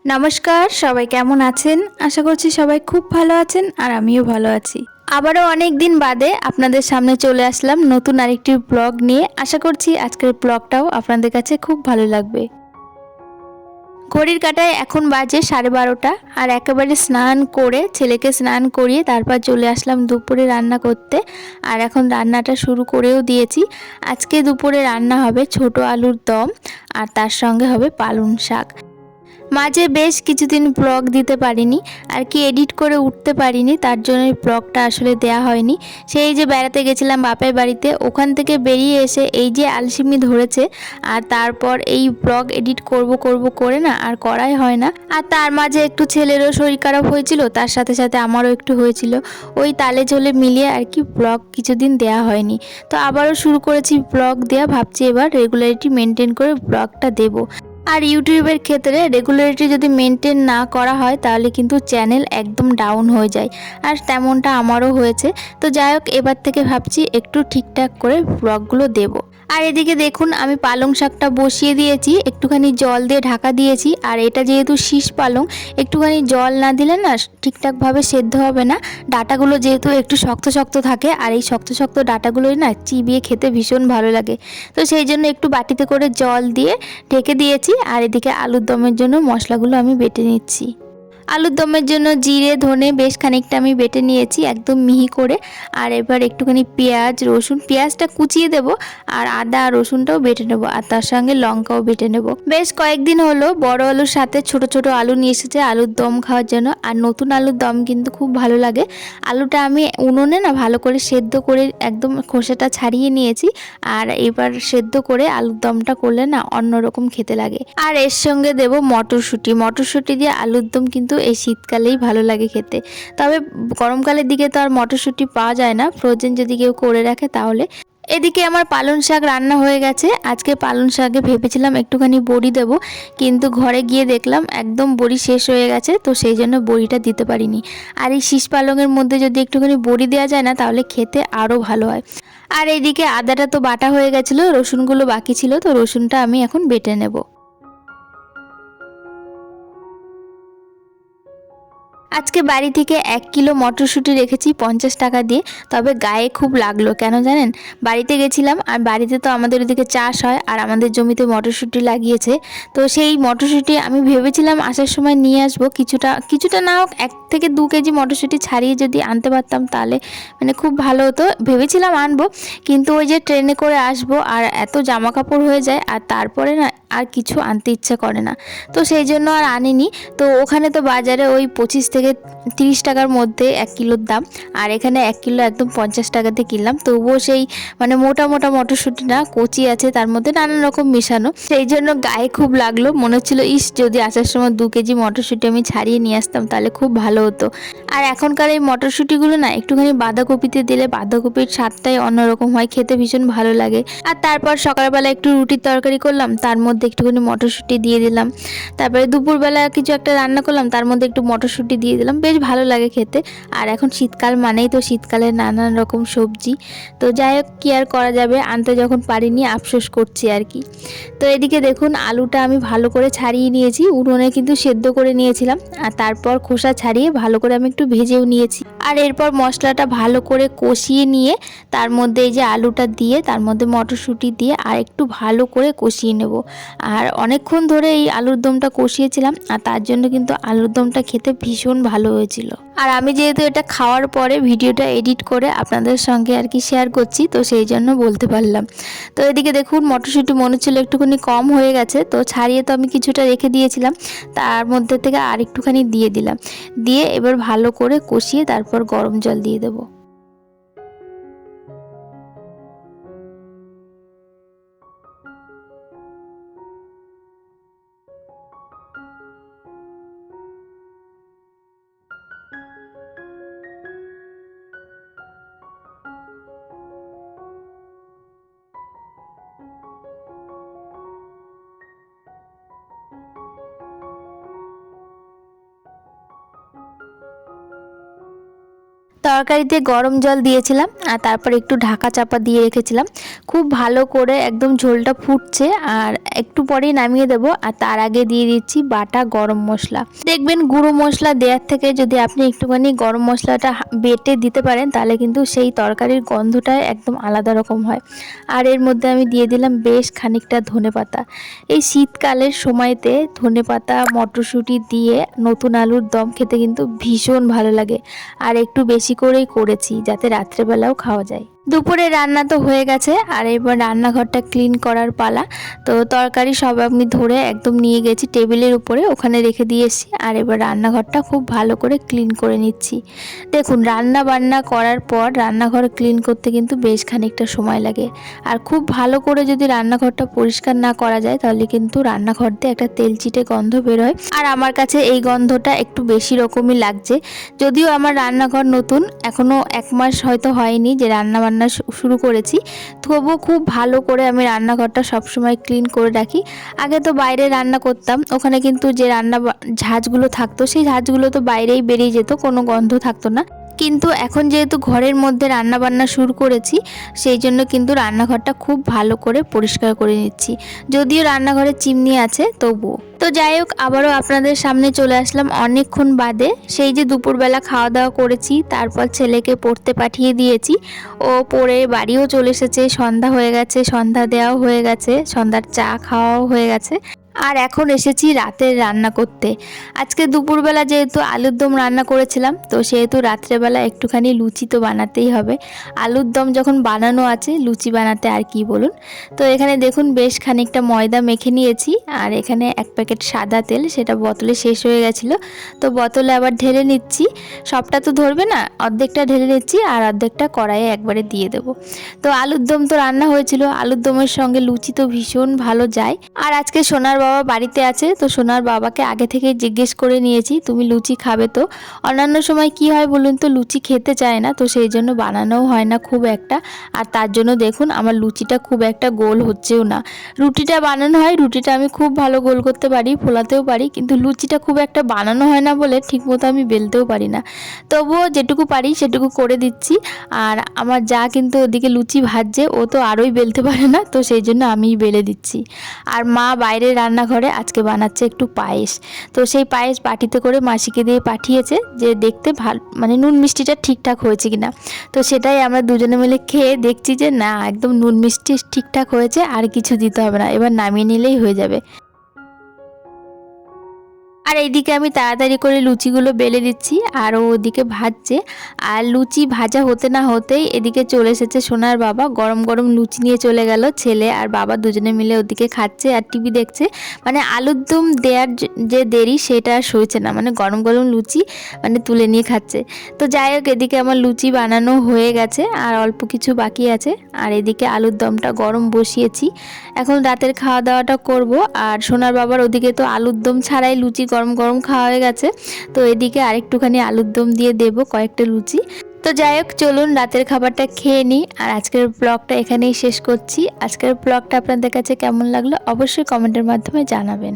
নমস্কার, সবাই কেমন আছেন? আশা করছি সবাই খুব ভালো আছেন আর আমিও ভালো আছি। আবারও অনেক দিন বাদে আপনাদের সামনে চলে আসলাম নতুন আরেকটি ব্লগ নিয়ে। আশা করছি আজকের ব্লগটাও আপনাদের কাছে খুব ভালো লাগবে। ঘড়ির কাঁটায় এখন বাজে 12:30 আর একেবারে স্নান করে ছেলেকে স্নান করিয়ে তারপর চলে আসলাম দুপুরে রান্না করতে। আর এখন রান্নাটা শুরু করেও দিয়েছি। আজকে দুপুরে রান্না হবে ছোট আলুর দম আর তার সঙ্গে হবে পালং শাক। মাঝে বেশ কিছুদিন ব্লগ দিতে পারিনি আর কি এডিট করে উঠতে পারিনি, তার জন্য এই ব্লগটা আসলে দেয়া হয়নি। সেই যে বেড়াতে গেছিলাম বাপের বাড়িতে, ওখান থেকে বেরিয়ে এসে এই যে আলসেমি ধরেছে আর তারপর এই ব্লগ এডিট করব করব করে না আর করাই হয় না। আর তার মাঝে একটু ছেলেরও শরীর খারাপ হয়েছিল, তার সাথে সাথে আমারও একটু হয়েছিল, ওই তালে ঝোলে মিলিয়ে আর কি ব্লগ কিছুদিন দেয়া হয়নি। তো আবারও শুরু করেছি ব্লগ দেয়া, ভাবছি এবার রেগুলারিটি মেনটেন করে ব্লগটা দেবো। আর ইউটিউবের ক্ষেত্রে রেগুলারিটি যদি মেনটেন না করা হয় তাহলে কিন্তু চ্যানেল একদম ডাউন হয়ে যায়, আর তেমনটা আমারও হয়েছে। তো যাই হোক, এবার থেকে ভাবছি একটু ঠিকঠাক করে ব্লগগুলো দেব। আর এদিকে দেখুন আমি পালং শাকটা বসিয়ে দিয়েছি, একটুখানি জল দিয়ে ঢাকা দিয়েছি। আর এটা যেহেতু শীষ পালং, একটুখানি জল না দিলে না ঠিকঠাকভাবে সেদ্ধ হবে না। ডাঁটাগুলো যেহেতু একটু শক্ত শক্ত থাকে আর এই শক্ত শক্ত ডাঁটাগুলোই না চিবিয়ে খেতে ভীষণ ভালো লাগে। তো সেই জন্য একটু বাটিতে করে জল দিয়ে ঢেকে দিয়েছি। আর এদিকে আলুর দমের জন্য মশলাগুলো আমি বেটে নিচ্ছি। আলুর দমের জন্য জিরে ধনে বেশ খানিকটা আমি বেটে নিয়েছি একদম মিহি করে। আর এবার একটুখানি পেঁয়াজ রসুন, পেঁয়াজটা কুচিয়ে দেব আর আদা রসুনটাও বেটে নেব আর তার সঙ্গে লঙ্কাও বেটে নেব। বেশ কয়েকদিন হলো বড় আলুর সাথে ছোট ছোট আলু নিয়ে এসেছে আলুর দম খাওয়ার জন্য। আর নতুন আলুর দম কিন্তু খুব ভালো লাগে। আলুটা আমি উনুনে না ভালো করে সেদ্ধ করে একদম খোসাটা ছাড়িয়ে নিয়েছি। আর এবার সেদ্ধ করে আলুর দমটা করলে না অন্যরকম খেতে লাগে। আর এর সঙ্গে দেব মটরশুঁটি, মটরশুঁটি দিয়ে আলুর দম কিন্তু এই শীতকালেই ভালো লাগে খেতে। তবে গরমকালের দিকে তো আর মটরশুঁটি পাওয়া যায় না, ফ্রোজেন যদি কেউ করে রাখে তাহলে। এদিকে আমার পালং শাক রান্না হয়ে গেছে। আজকে পালং শাকে ভেবেছিলাম একটুখানি বড়ি দেব, কিন্তু ঘরে গিয়ে দেখলাম একদম বড়ি শেষ হয়ে গেছে, তো সেই জন্য বড়িটা দিতে পারিনি। আর এই শীষ পালংয়ের মধ্যে যদি একটুখানি বড়ি দেওয়া যায় না তাহলে খেতে আরও ভালো হয়। আর এইদিকে আদাটা তো বাটা হয়ে গেছিলো, রসুনগুলো বাকি ছিল, তো রসুনটা আমি এখন বেটে নেব। আজকে বাড়ি থেকে 1 কিলো মটরশুঁটি রেখেছি 50 টাকা দিয়ে। তবে গায়ে খুব লাগলো, কেন জানেন? বাড়িতে গেছিলাম আর বাড়িতে তো আমাদের ওদিকে চাষ হয় আর আমাদের জমিতে মটরশুঁটি লাগিয়েছে। তো সেই মটরশুঁটি আমি ভেবেছিলাম আসার সময় নিয়ে আসবো, কিছুটা কিছুটা না হোক 1 থেকে 2 কেজি মটরশুঁটি ছাড়িয়ে যদি আনতে পারতাম তাহলে মানে খুব ভালো হতো। ভেবেছিলাম আনবো, কিন্তু ওই যে ট্রেনে করে আসবো আর এত জামা কাপড় হয়ে যায় আর তারপরে না আর কিছু আনতে ইচ্ছে করে না, তো সেই জন্য আর আনিনি। তো ওখানে তো বাজারে ওই 25 থেকে 30 টাকার মধ্যে 1 কিলোর দাম, আর এখানে 1 কিলো একদম 50 টাকাতে কিনলাম। তবুও সেই মানে মোটা মোটা মটরশুঁটি না, কচি আছে, তার মধ্যে নানান রকম মেশানো, সেই জন্য গায়ে খুব লাগলো। মনে হচ্ছিল ইস যদি আসার সময় 2 কেজি মটরশুঁটি আমি ছাড়িয়ে নিয়ে আসতাম তাহলে খুব ভালো হতো। আর এখনকার এই মটরশুঁটিগুলো না একটুখানি বাঁধাকপিতে দিলে বাঁধাকপির স্বাদটাই অন্যরকম হয়, খেতে ভীষণ ভালো লাগে। আর তারপর সকালবেলা একটু রুটির তরকারি করলাম, তার মধ্যে একটুখানি মটরশুঁটি দিয়ে দিলাম। তারপরে দুপুরবেলা কিছু একটা রান্না করলাম, তার মধ্যে একটু মটরশুঁটি দিয়ে দিলাম, বেশ ভালো লাগে খেতে। আর এখন শীতকাল মানেই তো শীতকালে নানান রকম সবজি। তো যাই হোক, কী আর করা যাবে, আনতে যখন পারিনি আফসোস করছি আর কি। তো এদিকে দেখুন আলুটা আমি ভালো করে ছাড়িয়ে নিয়েছি, উনুনে কিন্তু সেদ্ধ করে নিয়েছিলাম। আর তারপর খোসা ছাড়িয়ে ভালো করে আমি একটু ভেজেও নিয়েছি। আর এরপর মশলাটা ভালো করে কষিয়ে নিয়ে তার মধ্যে এই যে আলুটা দিয়ে তার মধ্যে মটরশুঁটি দিয়ে আর একটু ভালো করে কষিয়ে নেব। আর অনেকক্ষণ ধরে এই আলুর দমটা কষিয়েছিলাম আর তার জন্য কিন্তু আলুর দমটা খেতে ভীষণ ভালো হয়েছিল। আর আমি যেহেতু এটা খাওয়ার পরে ভিডিওটা এডিট করে আপনাদের সঙ্গে আর কি শেয়ার করছি, তো সেই জন্য বলতে পারলাম। তো এদিকে দেখুন মটরশুঁটি মনে হচ্ছিল একটুখানি কম হয়ে গেছে, তো ছাড়িয়ে তো আমি কিছুটা রেখে দিয়েছিলাম, তার মধ্যে থেকে আর একটুখানি দিয়ে দিলাম। দিয়ে এবার ভালো করে কষিয়ে তারপর গরম জল দিয়ে দেবো। তরকারিতে গরম জল দিয়েছিলাম আর তারপর একটু ঢাকা চাপা দিয়ে রেখেছিলাম। খুব ভালো করে একদম ঝোলটা ফুটছে আর একটু পরেই নামিয়ে দেবো। আর তার আগে দিয়ে দিচ্ছি বাটা গরম মশলা। দেখবেন গুঁড়ো মশলা দেওয়ার থেকে যদি আপনি একটুখানি গরম মশলাটা বেটে দিতে পারেন তাহলে কিন্তু সেই তরকারির গন্ধটাই একদম আলাদা রকম হয়। আর এর মধ্যে আমি দিয়ে দিলাম বেশ খানিকটা ধনেপাতা। এই শীতকালের সময়তে ধনেপাতা মটরশুঁটি দিয়ে নতুন আলুর দম খেতে কিন্তু ভীষণ ভালো লাগে। আর একটু বেশি করেই করেছি যাতে রাত্রেবেলাও খাওয়া যায়। দুপুরে রান্না তো হয়ে গেছে আর এবার রান্নাঘরটা ক্লিন করার পালা। তো তরকারি সব আমি ধরে একদম নিয়ে গেছি টেবিলের উপরে, ওখানে রেখে দিয়ে এসেছি। আর এবার রান্নাঘরটা খুব ভালো করে ক্লিন করে নিচ্ছি। দেখুন, রান্না বান্না করার পর রান্নাঘর ক্লিন করতে কিন্তু বেশ খানিকটা সময় লাগে। আর খুব ভালো করে যদি রান্নাঘরটা পরিষ্কার না করা যায় তাহলে কিন্তু রান্নাঘর দিয়ে একটা তেলচিটে গন্ধ বেরোয়। আর আমার কাছে এই গন্ধটা একটু বেশি রকমই লাগছে। যদিও আমার রান্নাঘর নতুন, এখনও 1 মাস হয়তো হয়নি যে রান্না শুরু করেছি, তবুও খুব ভালো করে আমি রান্নাঘরটা সবসময় ক্লিন করে রাখি। আগে তো বাইরে রান্না করতাম, ওখানে কিন্তু যে ঝাঁঝগুলো থাকতো সেই ঝাঁঝগুলো তো বাইরেই বেরিয়ে যেত, কোনো গন্ধ থাকতো না। কিন্তু এখন যেহেতু ঘরের মধ্যে রান্না বান্না শুরু করেছি সেই জন্য কিন্তু রান্নাঘরটা খুব ভালো করে পরিষ্কার করে নিচ্ছি। যদিও রান্নাঘরে চিমনি আছে তবুও। তো যাই হোক, আবারও আপনাদের সামনে চলে আসলাম অনেকক্ষণ বাদে। সেই যে দুপুরবেলা খাওয়া দাওয়া করেছি, তারপর ছেলেকে পড়তে পাঠিয়ে দিয়েছি, ও পড়ে বাড়িও চলে এসেছে। সন্ধ্যা হয়ে গেছে, সন্ধ্যা দেওয়াও হয়ে গেছে, সন্ধ্যার চা খাওয়াও হয়ে গেছে। আর এখন এসেছি রাতের রান্না করতে। আজকে দুপুরবেলা যেহেতু আলুর দম রান্না করেছিলাম, তো সেহেতু রাত্রেবেলা একটুখানি লুচি তো বানাতেই হবে। আলুর দম যখন বানানো আছে, লুচি বানাতে আর কি বলুন। তো এখানে দেখুন বেশ খানিকটা ময়দা মেখে নিয়েছি। আর এখানে 1 প্যাকেট সাদা তেল, সেটা বোতলে শেষ হয়ে গেছিলো, তো বোতলে আবার ঢেলে নিচ্ছি। সবটা তো ধরবে না, অর্ধেকটা ঢেলে নিচ্ছি আর অর্ধেকটা কড়াইয়ে একবারে দিয়ে দেবো। তো আলুর দম তো রান্না হয়েছিল, আলুর দমের সঙ্গে লুচি তো ভীষণ ভালো যায়। আর আজকে সোনার বাবা বাড়িতে আছে, তো সোনার বাবাকে আগে থেকে জিজ্ঞেস করে নিয়েছি তুমি লুচি খাবে তো। অন্যান্য সময় কি হয় বলুন তো, লুচি খেতে চায় না, তো সেই জন্য বানানোও হয় না খুব একটা। আর তার জন্য দেখুন আমার লুচিটা খুব একটা গোল হচ্ছেও না। রুটিটা বানানো হয়, রুটিটা আমি খুব ভালো গোল করতে পারি, ফোলাতেও পারি, কিন্তু লুচিটা খুব একটা বানানো হয় না বলে ঠিকমতো আমি বেলতেও পারি না। তবুও যেটুকু পারি সেটুকু করে দিচ্ছি। আর আমার যা কিন্তু ওদিকে লুচি ভাজছে, ও তো আরোই বেলতে পারে না, তো সেই জন্য আমিই বেলে দিচ্ছি। আর মা বাইরে রান্নাঘরে আজকে বানাচ্ছে একটু পায়েস। তো সেই পায়েস বাটিতে করে মাসিকে দিয়ে পাঠিয়েছে, যে দেখতে ভালো মানে নুন মিষ্টিটা ঠিকঠাক হয়েছে কিনা। তো সেটাই আমরা দুজনে মিলে খেয়ে দেখছি যে না, একদম নুন মিষ্টি ঠিকঠাক হয়েছে, আর কিছু দিতে হবে না, এবার নামিয়ে নিলেই হয়ে যাবে। আর এইদিকে আমি তাড়াতাড়ি করে লুচিগুলো বেলে দিচ্ছি আর ও ওদিকে ভাজছে। আর লুচি ভাজা হতে না হতেই এদিকে চলে এসেছে সোনার বাবা, গরম গরম লুচি নিয়ে চলে গেল। ছেলে আর বাবা দুজনে মিলে ওদিকে খাচ্ছে আর টিভি দেখছে। মানে আলুর দম দেওয়ার যে দেরি সেটা আর সইছে না, মানে গরম গরম লুচি মানে তুলে নিয়ে খাচ্ছে। তো যাই হোক, এদিকে আমার লুচি বানানো হয়ে গেছে আর অল্প কিছু বাকি আছে। আর এদিকে আলুর দমটা গরম বসিয়েছি, এখন রাতের খাওয়া দাওয়াটা করব। আর সোনার বাবার ওদিকে তো আলুর দম ছাড়াই লুচি গরম গরম খাওয়া হয়ে গেছে, তো এদিকে আরেকটুখানি আলুর দম দিয়ে দেবো কয়েকটা লুচি। তো যাই হোক, চলুন রাতের খাবারটা খেয়ে নিই। আর আজকের ব্লগটা এখানেই শেষ করছি। আজকের ব্লগটা আপনাদের কাছে কেমন লাগলো অবশ্যই কমেন্টের মাধ্যমে জানাবেন।